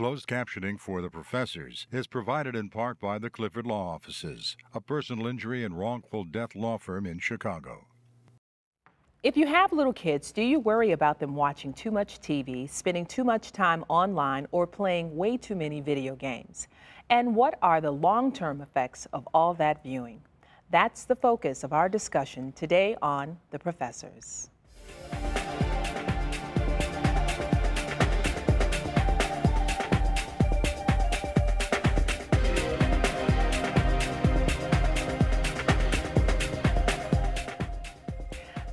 Closed captioning for the professors is provided in part by the Clifford Law Offices, a personal injury and wrongful death law firm in Chicago. If you have little kids, do you worry about them watching too much TV, spending too much time online, or playing way too many video games? And what are the long-term effects of all that viewing? That's the focus of our discussion today on The Professors.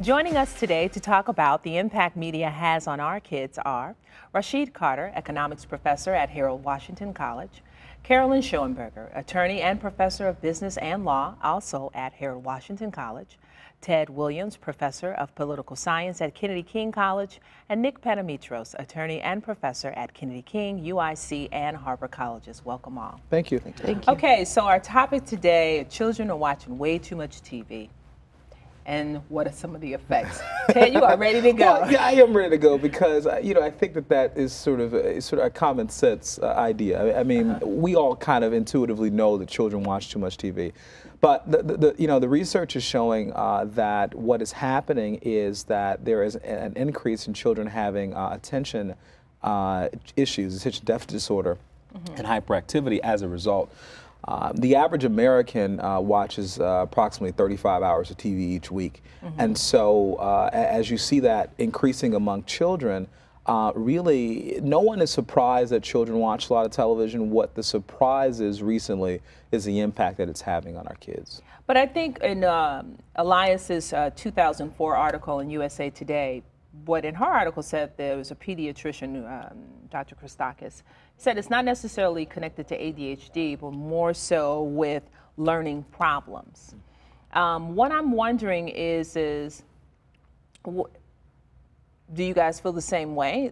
Joining us today to talk about the impact media has on our kids are Rashid Carter, economics professor at Harold Washington College, Carolyn Schoenberger, attorney and professor of business and law, also at Harold Washington College, Ted Williams, professor of political science at Kennedy King College, and Nick Panamitros, attorney and professor at Kennedy King, UIC, and Harvard Colleges. Welcome all. Thank you. Thank you. Okay, so our topic today, children are watching way too much TV. And what are some of the effects? Ted, you are ready to go. Well, yeah, I am ready to go because I think that is sort of a common sense idea. I mean, we all kind of intuitively know that children watch too much TV, but the research is showing that what is happening is that there is an increase in children having attention issues, attention deficit disorder, and hyperactivity as a result. The average American watches approximately 35 hours of TV each week. And so as you see that increasing among children, really no one is surprised that children watch a lot of television. What the surprise is recently is the impact that it's having on our kids. But I think in Elias's 2004 article in USA Today, what in her article said, there was a pediatrician, Dr. Christakis, said it's not necessarily connected to ADHD, but more so with learning problems. What I'm wondering is do you guys feel the same way?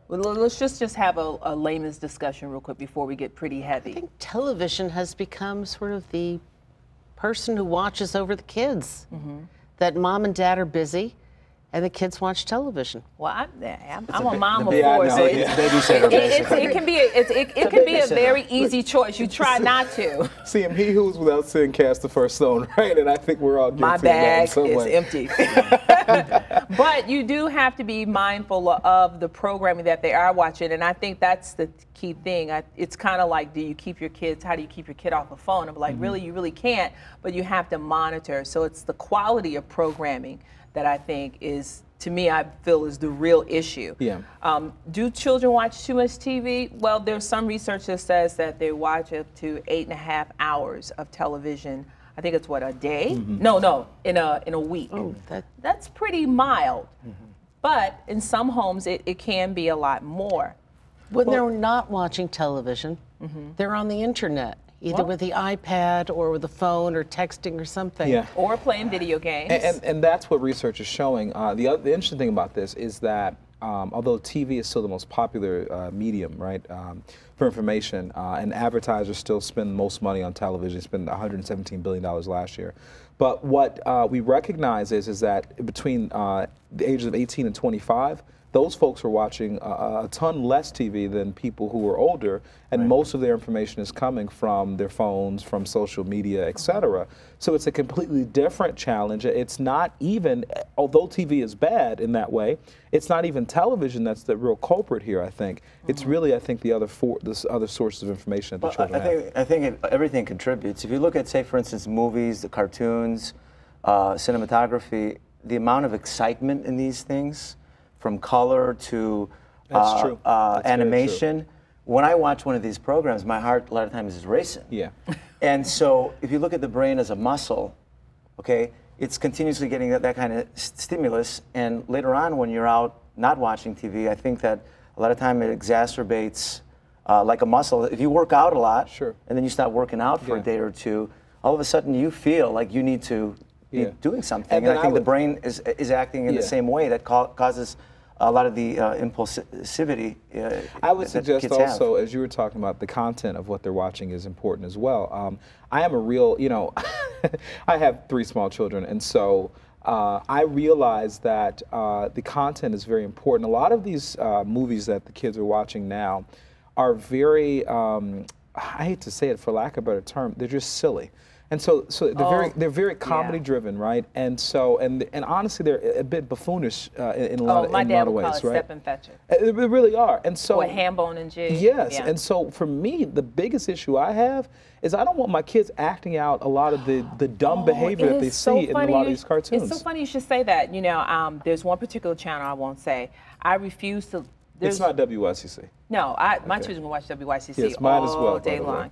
Well, let's just have a layman's discussion real quick before we get pretty heavy. I think television has become sort of the person who watches over the kids. That mom and dad are busy, and the kids watch television. Well, I'm a mom of four, so it can be a very easy choice. You try not to. See, he who's without sin cast the first stone, right? And I think we're all guilty My of that in some bag is way. empty. But you do have to be mindful of the programming that they are watching, and I think that's the key thing. It's kind of like, how do you keep your kid off the phone? I'm like, really, you really can't, but you have to monitor. So it's the quality of programming that I think is, to me, I feel is the real issue. Yeah. Do children watch too much TV? Well, there's some research that says that they watch up to 8.5 hours of television. I think it's what, a day? No, in a week. Oh, that's pretty mild. But in some homes, it can be a lot more. When they're not watching television, they're on the internet, either with the iPad or with the phone or texting or something. Yeah. Or playing video games. And that's what research is showing. The interesting thing about this is that although TV is still the most popular medium, right, for information, and advertisers still spend most money on television, spend $117 billion last year. But what we recognize is that between the ages of 18 and 25, those folks are watching a ton less TV than people who are older, and most of their information is coming from their phones, from social media, etc. So it's a completely different challenge. It's not even, although TV is bad in that way, it's not even television that's the real culprit here, I think. It's really, I think, the other sources of information that the children have. I think everything contributes. If you look at, say, for instance, movies, the cartoons, cinematography, the amount of excitement in these things, from color to animation. When I watch one of these programs, my heart a lot of times is racing. Yeah. And so if you look at the brain as a muscle, okay, it's continuously getting that kind of stimulus. And later on, when you're out not watching TV, I think that a lot of time it exacerbates like a muscle. If you work out a lot, and then you stop working out for a day or two, all of a sudden you feel like you need to be doing something. And I think the brain is acting in the same way that causes a lot of the impulsivity. I would suggest also, as you were talking about, the content of what they're watching is important as well. I am a real, I have 3 small children, and so I realize that the content is very important. A lot of these movies that the kids are watching now are very, I hate to say it for lack of a better term, they're just silly. And so they're very comedy driven, right? And so and honestly, they're a bit buffoonish in a lot of ways, my dad would call it step and fetch it. They really are. And so Or ham-bone and jig. yes. Yeah. And so for me, the biggest issue I have is I don't want my kids acting out a lot of the dumb behavior that they see in a lot of these cartoons. It's so funny you should say that. You know, there's one particular channel I won't say. I refuse to. It's not WYCC. No, my children will watch WYCC Yes, mine as well, all day long.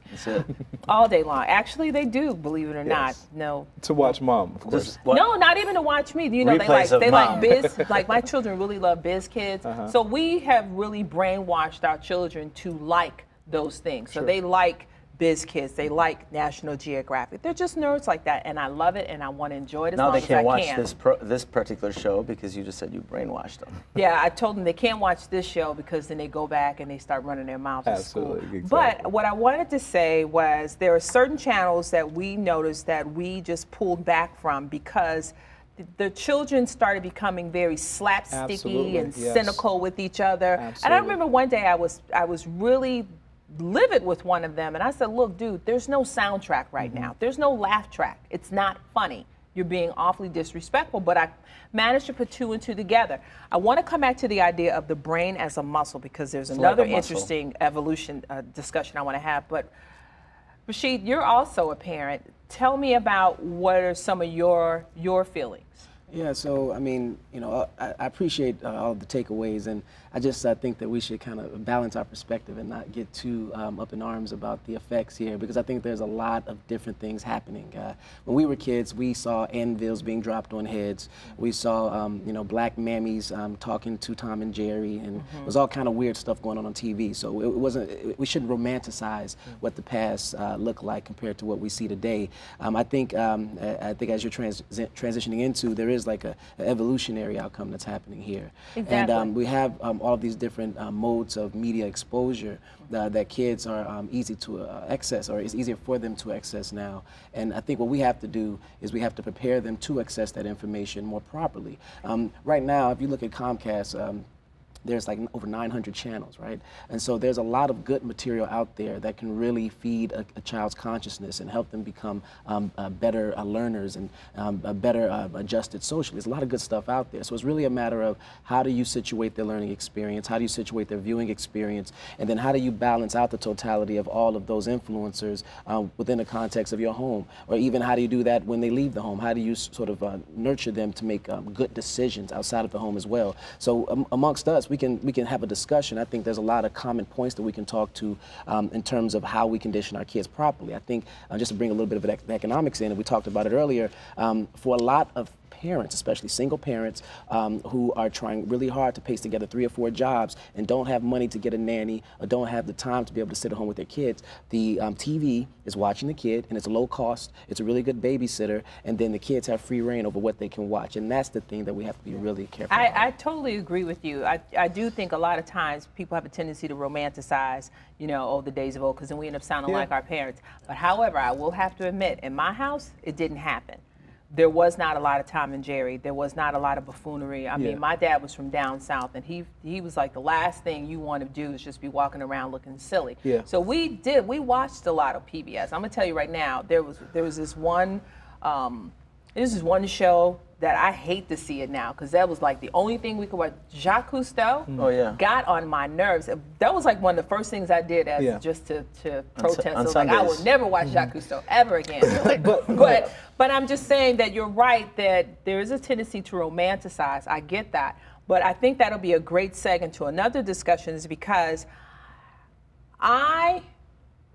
All day long. Actually, they do, believe it or not. No. To watch Mom, of course. No, not even to watch me. You know, Replays they of like Mom. biz. Like my children really love biz kids. So we have really brainwashed our children to like those things. So they like biz kids. They like National Geographic. They're just nerds like that, and I love it, and I want to enjoy it as Now long they as I can't watch can. this particular show because you just said you brainwashed them. Yeah, I told them they can't watch this show because then they go back and they start running their mouths at school. Absolutely, exactly. But what I wanted to say was there are certain channels that we noticed that we just pulled back from because the children started becoming very slapsticky Absolutely, and yes. cynical with each other. And I Absolutely. remember one day I was really livid with one of them, and I said, look, dude, there's no soundtrack right now. There's no laugh track. It's not funny. You're being awfully disrespectful, but I managed to put two and two together. I want to come back to the idea of the brain as a muscle because there's another like a muscle. interesting evolution discussion I want to have. But Rashid, you're also a parent. Tell me about what are some of your feelings. Yeah, so I mean, you know, I appreciate all of the takeaways, and I just think that we should kind of balance our perspective and not get too up in arms about the effects here, because I think there's a lot of different things happening. When we were kids, we saw anvils being dropped on heads. We saw, you know, black mammies talking to Tom and Jerry, and it was all kind of weird stuff going on TV. So it wasn't. We shouldn't romanticize what the past looked like compared to what we see today. I think as you're transitioning into, there is like an evolutionary outcome that's happening here. Exactly. And we have all of these different modes of media exposure that kids are easy to access, or it's easier for them to access now. And I think what we have to do is we have to prepare them to access that information more properly. Right now, if you look at Comcast, there's like over 900 channels, right? And so there's a lot of good material out there that can really feed a child's consciousness and help them become better learners and better adjusted socially. There's a lot of good stuff out there. So it's really a matter of how do you situate their learning experience, how do you situate their viewing experience, and then how do you balance out the totality of all of those influencers within the context of your home, or even how do you do that when they leave the home? How do you sort of nurture them to make good decisions outside of the home as well? So amongst us, we can have a discussion. I think there's a lot of common points that we can talk to in terms of how we condition our kids properly. I think just to bring a little bit of economics in, and we talked about it earlier, for a lot of parents, especially single parents who are trying really hard to pace together 3 or 4 jobs and don't have money to get a nanny or don't have the time to be able to sit at home with their kids, the TV is watching the kid, and it's low cost, it's a really good babysitter, and then the kids have free reign over what they can watch, and that's the thing that we have to be really careful about. I totally agree with you. I do think a lot of times people have a tendency to romanticize, you know, the days of old, because then we end up sounding like our parents. But however, I will have to admit, in my house, it didn't happen. There was not a lot of Tom and Jerry. There was not a lot of buffoonery. I mean, my dad was from down south, and he was like, the last thing you want to do is just be walking around looking silly. Yeah. So we watched a lot of PBS. I'm gonna tell you right now, there was this one show that I hate to see it now, because that was like the only thing we could watch. Jacques Cousteau got on my nerves. That was like one of the first things I did as just to protest. On So like, I will never watch Jacques Cousteau ever again. But I'm just saying that you're right, that there is a tendency to romanticize. I get that. But I think that'll be a great segue to another discussion, is because I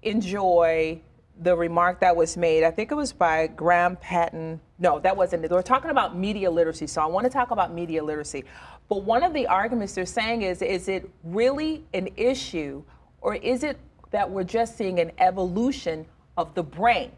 enjoy the remark that was made, I think it was by Graham Patton. No, that wasn't it. They were talking about media literacy, so I want to talk about media literacy. But one of the arguments they're saying is it really an issue, or is it that we're just seeing an evolution of the brain?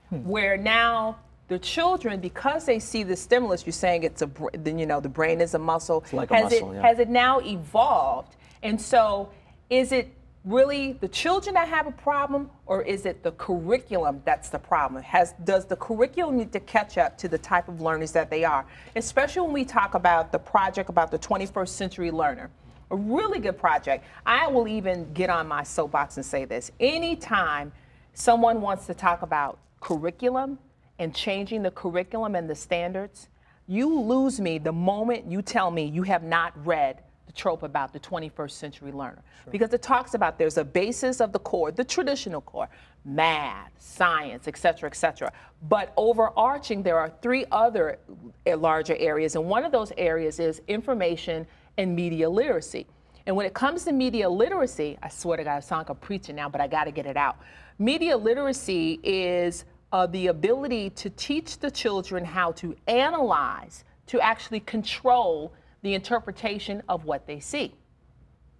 Where now the children, because they see the stimulus, you're saying it's the brain is a muscle. It's like a muscle, has it now evolved? And so is it really the children that have a problem, or is it the curriculum that's the problem? Does the curriculum need to catch up to the type of learners that they are? Especially when we talk about the project about the 21st century learner, a really good project. I will even get on my soapbox and say this. Anytime someone wants to talk about curriculum and changing the curriculum and the standards, you lose me the moment you tell me you have not read the trope about the 21st century learner. Because it talks about there's a basis of the core, the traditional core, math, science, et cetera, but overarching there are 3 other larger areas, and one of those areas is information and media literacy. And when it comes to media literacy, I swear to God, I sound like I'm preaching now, but I got to get it out. Media literacy is the ability to teach the children how to analyze, to actually control the interpretation of what they see.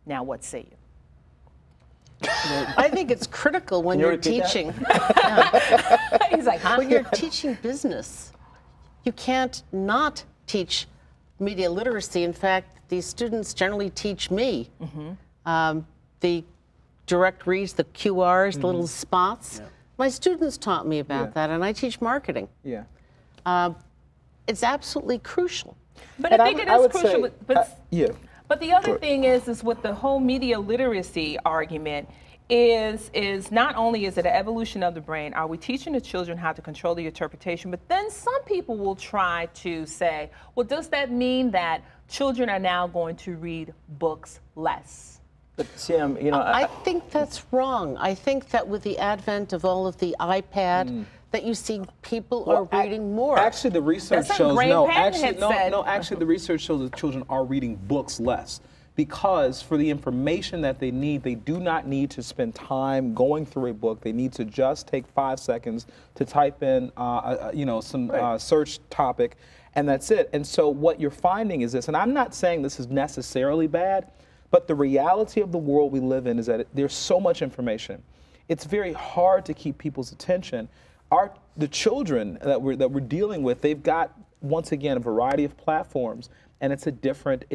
Now, what say you? I think it's critical when you're teaching. He's like, huh? When you're teaching business, you can't not teach media literacy. In fact, these students generally teach me the direct reads, the QRs, the little spots. Yeah. My students taught me about that, and I teach marketing. Yeah. It's absolutely crucial. But I think it is crucial. Yeah. But the other thing is with the whole media literacy argument is not only is it an evolution of the brain, are we teaching the children how to control the interpretation, but then some people will try to say, well, does that mean that children are now going to read books less? But Sam, you know, I think that's wrong. I think that with the advent of all of the iPad, that you see people are reading more. Actually, the research That's shows what Actually, the research shows that children are reading books less because for the information that they need, they do not need to spend time going through a book. They need to just take 5 seconds to type in, some search topic, and that's it. And so what you're finding is this, and I'm not saying this is necessarily bad, but the reality of the world we live in is that there's so much information. It's very hard to keep people's attention. The children that we're dealing with, they've got, once again, a variety of platforms, and it's a different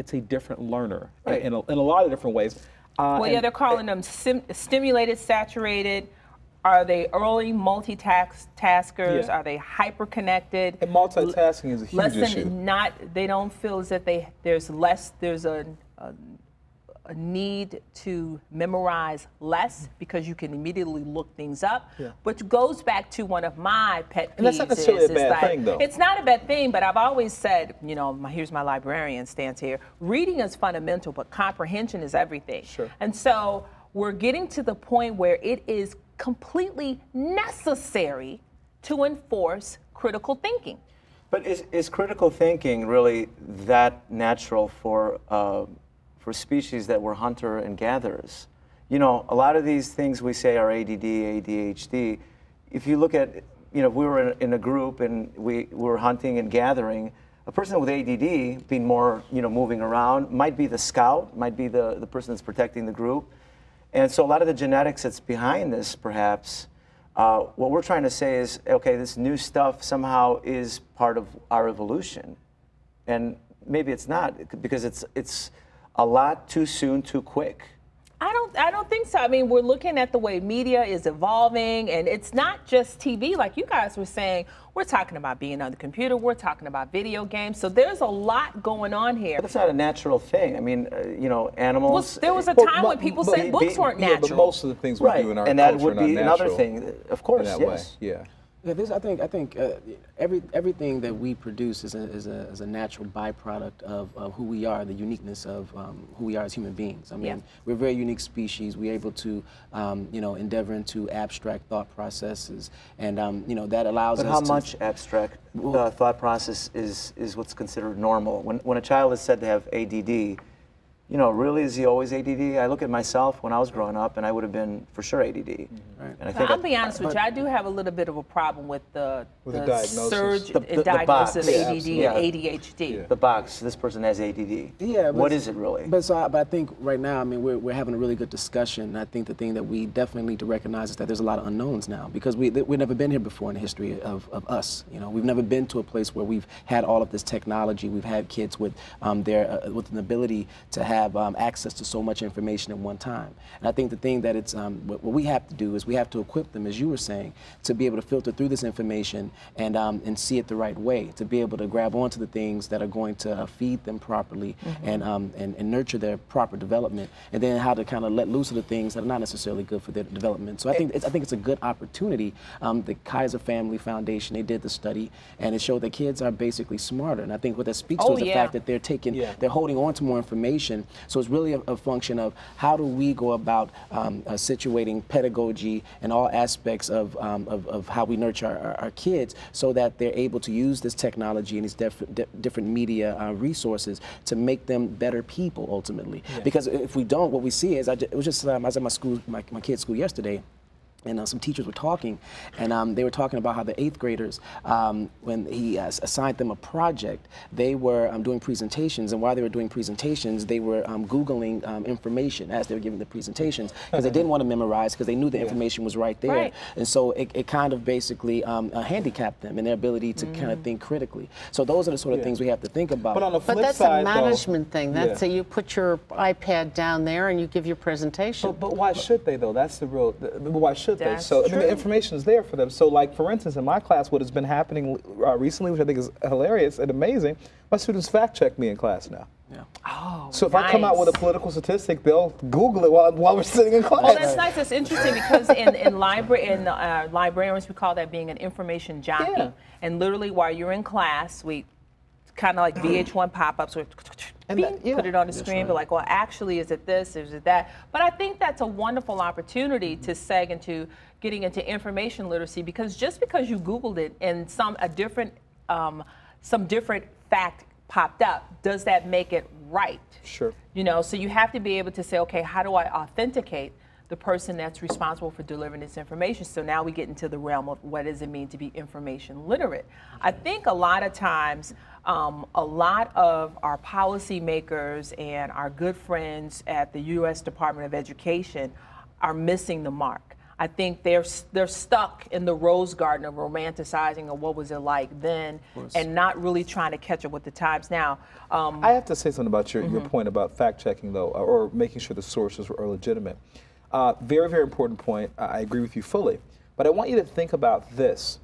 learner in a lot of different ways. They're calling them stimulated, saturated. Are they early multitaskers? Yeah. Are they hyper-connected? And multitasking is a huge issue. They don't feel as if there's a need to memorize less because you can immediately look things up, which goes back to one of my pet peeves. And that's not necessarily a bad thing, though. It's not a bad thing, but I've always said, here's my librarian stance here, reading is fundamental, but comprehension is everything. Sure. And so we're getting to the point where it is completely necessary to enforce critical thinking. But is critical thinking really that natural for species that were hunter and gatherers? A lot of these things we say are ADD, ADHD. If you look at, if we were in a group and we were hunting and gathering, a person with ADD being more, moving around might be the scout, might be the person that's protecting the group. And so a lot of the genetics that's behind this, perhaps, what we're trying to say is, okay, this new stuff somehow is part of our evolution. And maybe it's not, because it's a lot too soon, too quick. I don't think so. I mean, we're looking at the way media is evolving, and it's not just TV. Like you guys were saying, we're talking about being on the computer, we're talking about video games. So there's a lot going on here. But it's not a natural thing. I mean, animals. Well, there was a time when people said books weren't natural. Yeah, but most of the things we do in our culture and that would are not be natural another thing, of course. In that way, yeah. Yeah, I think everything that we produce is a natural byproduct of who we are, the uniqueness of who we are as human beings. I mean, we're a very unique species. We're able to, endeavor into abstract thought processes, and that allows us. But how much abstract thought process is what's considered normal? When a child is said to have ADD. Really, is he always ADD? I look at myself when I was growing up, and I would have been for sure ADD. Right. And I think I'll be honest with you, I do have a little bit of a problem with the diagnosis. surge in diagnosis of ADD and ADHD. Yeah. The box. This person has ADD. Yeah. What is it really? But I think right now, I mean, we're having a really good discussion. And I think the thing that we definitely need to recognize is that there's a lot of unknowns now because we've never been here before in the history of us. We've never been to a place where we've had all of this technology. We've had kids with with an ability to have have access to so much information at one time. And I think the thing that it's what we have to do is we have to equip them, as you were saying, to be able to filter through this information and see it the right way, to be able to grab onto the things that are going to feed them properly and nurture their proper development, and then how to kind of let loose of the things that are not necessarily good for their development. So I think it's a good opportunity. The Kaiser Family Foundation, they did the study, and it showed that kids are basically smarter. And I think what that speaks to is the fact that they're they're holding on to more information. So it's really a function of how do we go about situating pedagogy and all aspects of how we nurture our kids, so that they're able to use this technology and these different media resources to make them better people ultimately. Because if we don't, what we see is, I was at my kid's school yesterday, and some teachers were talking, and they were talking about how the 8th graders, when he assigned them a project, they were doing presentations, and while they were doing presentations, they were Googling information as they were giving the presentations, because they didn't want to memorize, because they knew the information was right there. And so it kind of basically handicapped them in their ability to kind of think critically. So those are the sort of things we have to think about. But on the flip that's side, a management thing. That's you put your iPad down there and you give your presentation. But why should they, though? That's the real, why should they? That's So I mean, true. the information is there for them. So like, for instance, in my class, what has been happening recently, which I think is hilarious and amazing, my students fact check me in class now. Oh, So if I come out with a political statistic, they'll Google it while we're sitting in class. Well, that's nice. That's interesting, because in librarians, we call that being an information jockey. And literally, while you're in class, we kind of like VH1 pop-ups, or put it on the screen, but like, well, actually, is it this, is it that? But I think that's a wonderful opportunity to seg into getting into information literacy, because just because you Googled it and some different fact popped up, does that make it right? Sure. You know, so you have to be able to say, okay, how do I authenticate the person that's responsible for delivering this information? So now we get into the realm of what does it mean to be information literate. I think a lot of times, a lot of our policymakers and our good friends at the U.S. Department of Education are missing the mark. I think they're stuck in the rose garden of romanticizing of what was it like then, and not really trying to catch up with the times now. I have to say something about your point about fact checking, though, or making sure the sources are legitimate. Very, very important point. I agree with you fully. But I want you to think about this.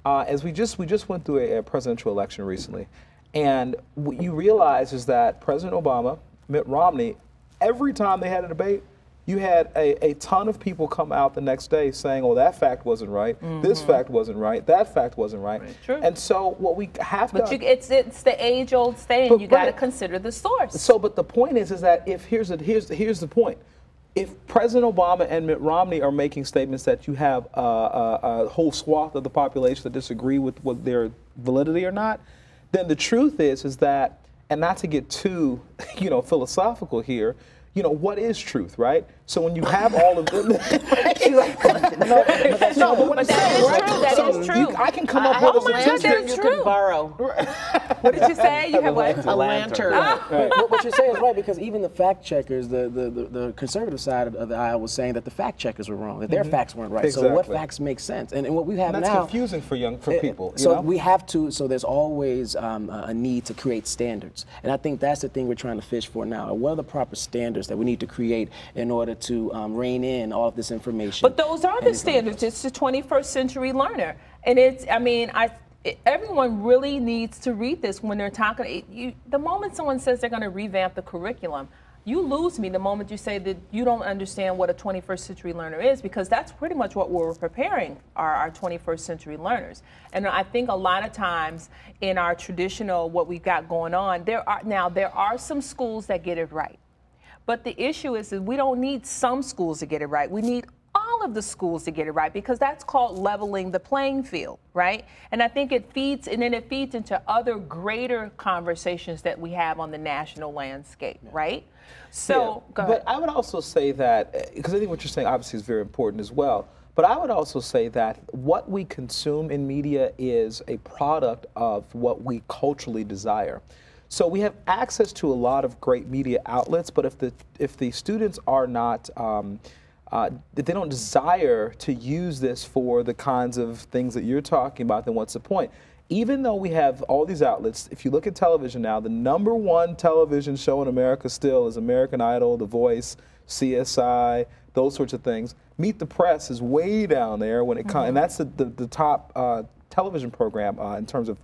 As we just went through a presidential election recently, and what you realize is that President Obama, Mitt Romney, every time they had a debate, you had a ton of people come out the next day saying, oh, that fact wasn't right, this fact wasn't right, that fact wasn't right. True. And so what we have to... It's the age-old saying, you got to consider the source. So, but the point is that if here's the point. If President Obama and Mitt Romney are making statements that you have a whole swath of the population that disagree with what their validity or not, then the truth is that, and not to get too, philosophical here, what is truth, right? So when you have all of them, but that is true. I can come up with a lantern you could borrow. What did you say? You have what? A lantern. What you're saying is right, because even the fact checkers, the conservative side of the aisle was saying that the fact checkers were wrong, that their facts weren't right. Exactly. So what facts make sense? And what we have and that's now, confusing for people. So we have to. So there's always a need to create standards, and I think that's the thing we're trying to fish for now. What are the proper standards that we need to create in order to rein in all of this information? But those are the standards. It's the 21st century learner, and everyone really needs to read this when they're talking. The moment someone says they're going to revamp the curriculum, you lose me the moment you say that you don't understand what a 21st century learner is, because that's pretty much what we're preparing our 21st century learners. And I think a lot of times in our traditional, what we've got going on, there are some schools that get it right. But the issue is that we don't need some schools to get it right. We need all of the schools to get it right, because that's called leveling the playing field, right? And I think it feeds into other greater conversations that we have on the national landscape, right? So, go ahead. But I would also say that, because I think what you're saying obviously is very important as well, but I would also say that what we consume in media is a product of what we culturally desire. So we have access to a lot of great media outlets, but if the students are not, if they don't desire to use this for the kinds of things that you're talking about, then what's the point? even though we have all these outlets, if you look at television now, the #1 television show in America still is American Idol, The Voice, CSI, those sorts of things. Meet the Press is way down there when it comes, and that's the top television program in terms of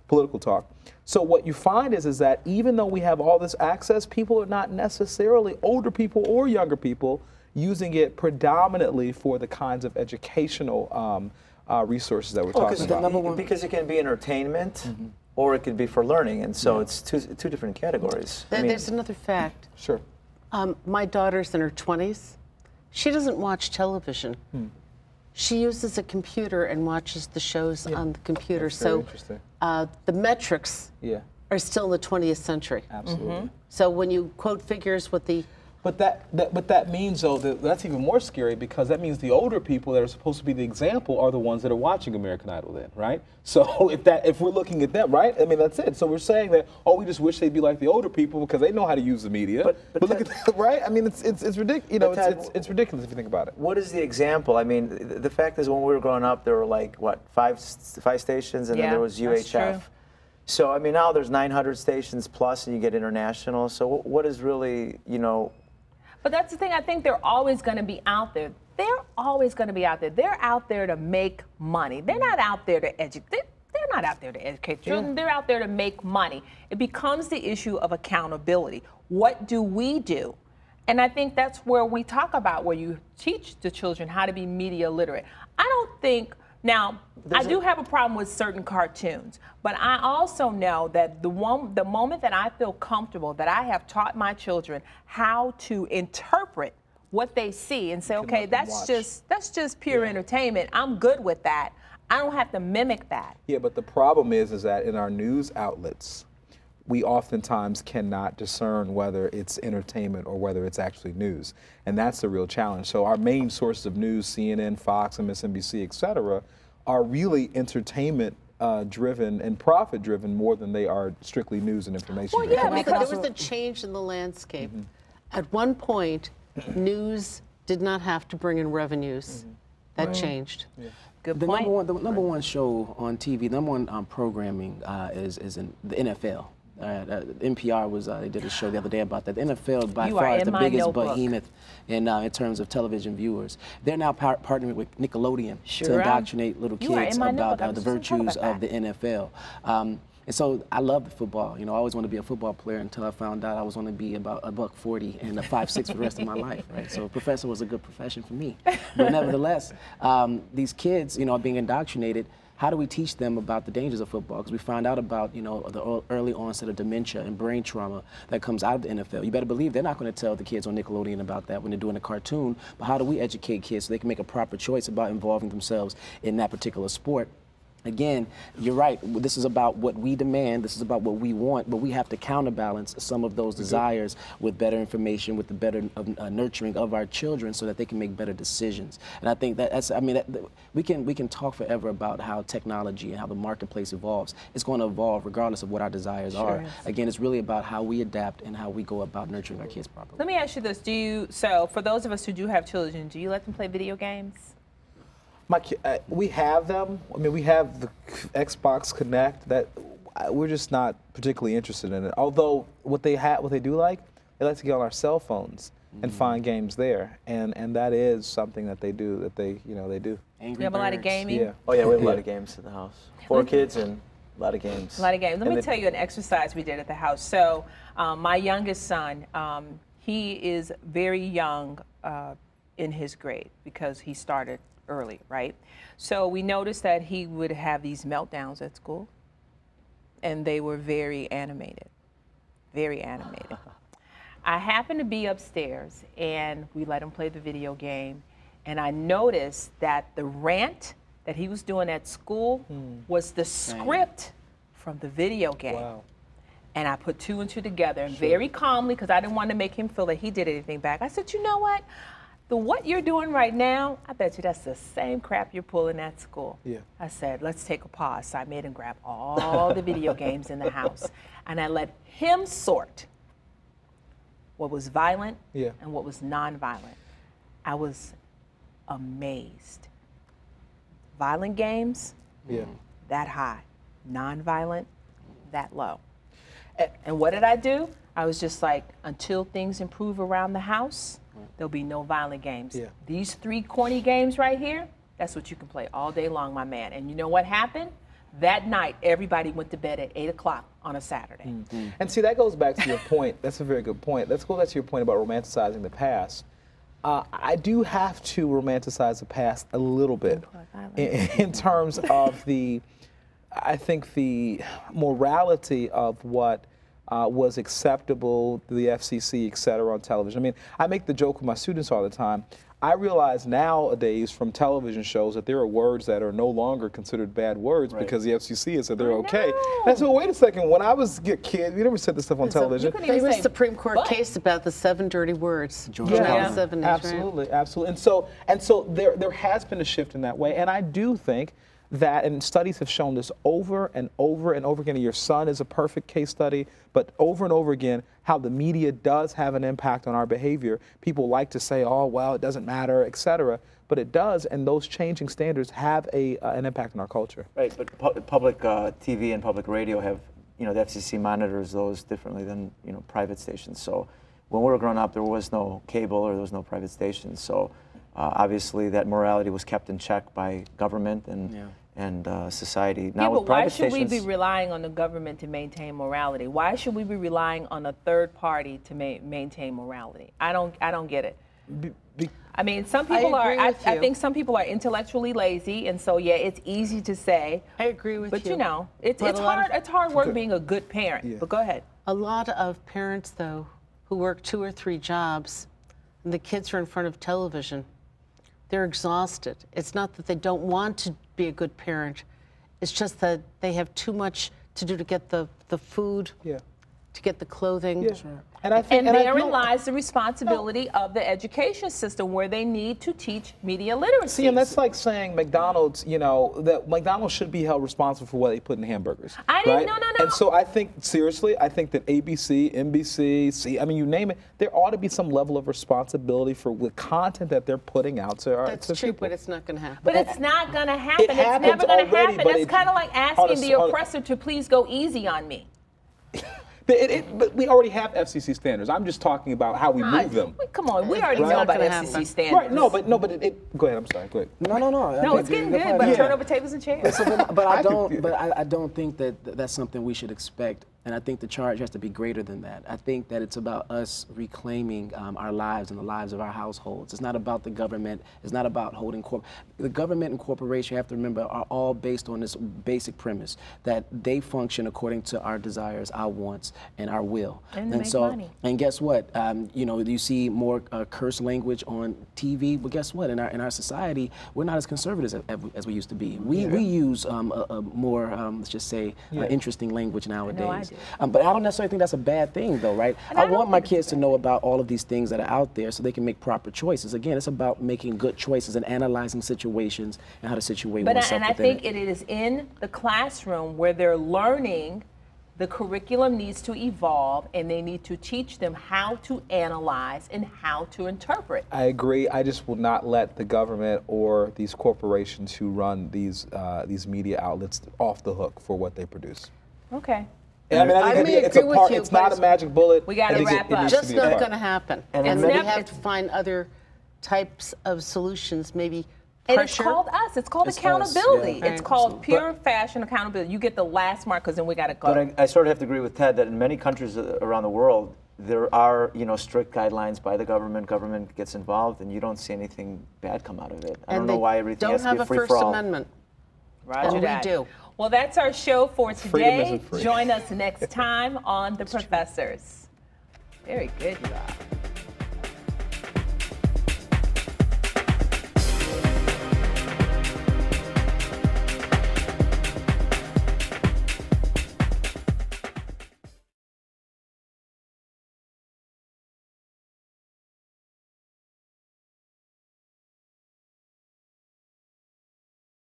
political talk. So what you find is that even though we have all this access, people are not necessarily, older people or younger people, using it predominantly for the kinds of educational resources that we're talking about. Because it can be entertainment, or it could be for learning, and so it's two different categories. There's another fact. Sure. My daughter's in her 20s. She doesn't watch television. She uses a computer and watches the shows on the computer. That's very interesting. The metrics are still in the 20th century. Absolutely. So when you quote figures with the But that means, though, that's even more scary, because that means the older people that are supposed to be the example are the ones that are watching American Idol then, right? So if we're looking at them, right? I mean, that's it. So we're saying that, oh, we just wish they'd be like the older people because they know how to use the media. But look at that, right? I mean, it's ridiculous. You know, it's ridiculous if you think about it. What is the example? I mean, the fact is, when we were growing up, there were like, what, five stations, and then there was UHF. That's true. So, I mean, now there's 900 stations plus, and you get international. So what is really, you know... But that's the thing. I think they're always going to be out there. They're always going to be out there. They're out there to make money. They're not out there to educate. They're not out there to educate children. They're out there to make money. It becomes the issue of accountability. What do we do? And I think that's where we talk about where you teach the children how to be media literate. I don't think... Now, I do have a problem with certain cartoons, but I also know that the moment that I feel comfortable that I have taught my children how to interpret what they see and say, okay, that's just pure entertainment. I'm good with that. I don't have to mimic that. Yeah, but the problem is that in our news outlets, we oftentimes cannot discern whether it's entertainment or whether it's actually news. And that's the real challenge. So our main sources of news, CNN, Fox, MSNBC, et cetera, are really entertainment driven and profit driven more than they are strictly news and information driven. Well, yeah, because there was a change in the landscape. At one point, news did not have to bring in revenues. That changed. Good The point. number one show on TV, number one programming is in the NFL. NPR was they did a show the other day about that. The NFL by far is the biggest behemoth in terms of television viewers. They're now partnering with Nickelodeon to indoctrinate little kids about the virtues of the NFL. And so I love the football. You know, I always wanted to be a football player until I found out I was going to be about $140 and a 5'6" for the rest of my life. Right. So professor was a good profession for me. But nevertheless, these kids, you know, are being indoctrinated. How do we teach them about the dangers of football? Because we find out about, you know, the early onset of dementia and brain trauma that comes out of the NFL. You better believe they're not going to tell the kids on Nickelodeon about that when they're doing a cartoon. But how do we educate kids so they can make a proper choice about involving themselves in that particular sport? Again, you're right. This is about what we demand. This is about what we want. But we have to counterbalance some of those desires with better information, with the better nurturing of our children, so that they can make better decisions. And I think that's. I mean, we can talk forever about how technology and how the marketplace evolves. It's going to evolve regardless of what our desires are. Again, it's really about how we adapt and how we go about nurturing our kids properly. Let me ask you this: so for those of us who do have children, do you let them play video games? We have them. I mean, we have the Xbox Connect. That we're just not particularly interested in it. Although what they do like, they like to get on our cell phones and find games there, and that is something that they do. They do. You have a lot of gaming. Yeah. Oh yeah, we have a lot of games in the house. 4 kids and a lot of games. A lot of games. Let me tell you an exercise we did at the house. So my youngest son, he is very young in his grade because he started early, right? So we noticed that he would have these meltdowns at school, and they were very animated, very animated. I happened to be upstairs, and we let him play the video game, and I noticed that the rant that he was doing at school was the script from the video game. Wow. And I put 2 and 2 together, and very calmly, because I didn't want to make him feel that he did anything back, I said, you know what? What you're doing right now, I bet you that's the same crap you're pulling at school. Yeah. I said, let's take a pause. So I made him grab all the video games in the house, and I let him sort what was violent and what was nonviolent. I was amazed. Violent games, that high. nonviolent, that low. And what did I do? I was just like, until things improve around the house, there'll be no violent games. Yeah. These 3 corny games right here, that's what you can play all day long, my man. And you know what happened? That night, everybody went to bed at 8 o'clock on a Saturday. Mm-hmm. And see, that goes back to your point. That's a very good point. Let's go back to your point about romanticizing the past. I do have to romanticize the past a little bit in terms of I think the morality of what was acceptable, the FCC, et cetera, on television. I mean, I make the joke with my students all the time. I realize nowadays from television shows that there are words that are no longer considered bad words because the FCC has said they're okay. And so, wait a second, when I was a kid, we never said this stuff on television. There was a Supreme Court case about the 7 dirty words. Yeah, 70s, absolutely, right? absolutely. And so there has been a shift in that way, and I do think that, and studies have shown this over and over and over again, and your son is a perfect case study, but over and over again, how the media does have an impact on our behavior. People like to say, oh, well, it doesn't matter, et cetera, but it does, and those changing standards have an impact on our culture. Right, but public TV and public radio have, the FCC monitors those differently than, private stations. So when we were growing up, there was no cable or there was no private stations. So obviously that morality was kept in check by government and society. Now with but why private should we be stations, relying on the government to maintain morality? Why should we be relying on a third party to maintain morality? I don't get it. I mean, some people I think some people are intellectually lazy, and so it's easy to say. I agree with you. But it's hard work being a good parent. Yeah. But go ahead. A lot of parents, though, who work 2 or 3 jobs, and the kids are in front of television, they're exhausted. It's not that they don't want to be a good parent. It's just that they have too much to do to get the food, to get the clothing. Yeah. Sure. And therein lies the responsibility of the education system, where they need to teach media literacy. See, and that's like saying McDonald's, that McDonald's should be held responsible for what they put in hamburgers. No. And so I think, seriously, I think that ABC, NBC, you name it, there ought to be some level of responsibility for the content that they're putting out to our That's true, but it's not going to happen. But it's not going to happen. It's never going to happen. That's kind of like asking the oppressor to please go easy on me. But we already have FCC standards. I'm just talking about how we move them. Come on, we already know about FCC standards. Right? No, but go ahead. I'm sorry. Go ahead. No. No, it's getting good. But turn over tables and chairs. But I don't think that that's something we should expect. And I think the charge has to be greater than that. I think that it's about us reclaiming our lives and the lives of our households. It's not about the government. It's not about holding the government and corporation, you have to remember, are all based on this basic premise that they function according to our desires, our wants, and our will. And so, money. And guess what? You see more curse language on TV. But guess what? In our society, we're not as conservative as we used to be. We use a more, let's just say, interesting language nowadays. But I don't necessarily think that's a bad thing, though, right? I want my kids to know about all of these things that are out there so they can make proper choices. Again, it's about making good choices and analyzing situations and how to situate oneself. And I think it is in the classroom where they're learning. The curriculum needs to evolve, and they need to teach them how to analyze and how to interpret. I agree. I just will not let the government or these corporations who run these media outlets off the hook for what they produce. Okay. It's not a magic bullet. We got to wrap up. It's just not going to happen. And we have to find other types of solutions, maybe pressure. And it's called us. It's called accountability. It's called pure fashion accountability. You get the last mark because then we got to go. But I sort of have to agree with Ted that in many countries around the world, there are strict guidelines by the government. Government gets involved, and you don't see anything bad come out of it. I don't know why everything has to be a free-for-all. Don't have a First Amendment. Roger that. We do. Well, that's our show for today. Join us next time on The Professors. Very good, you are.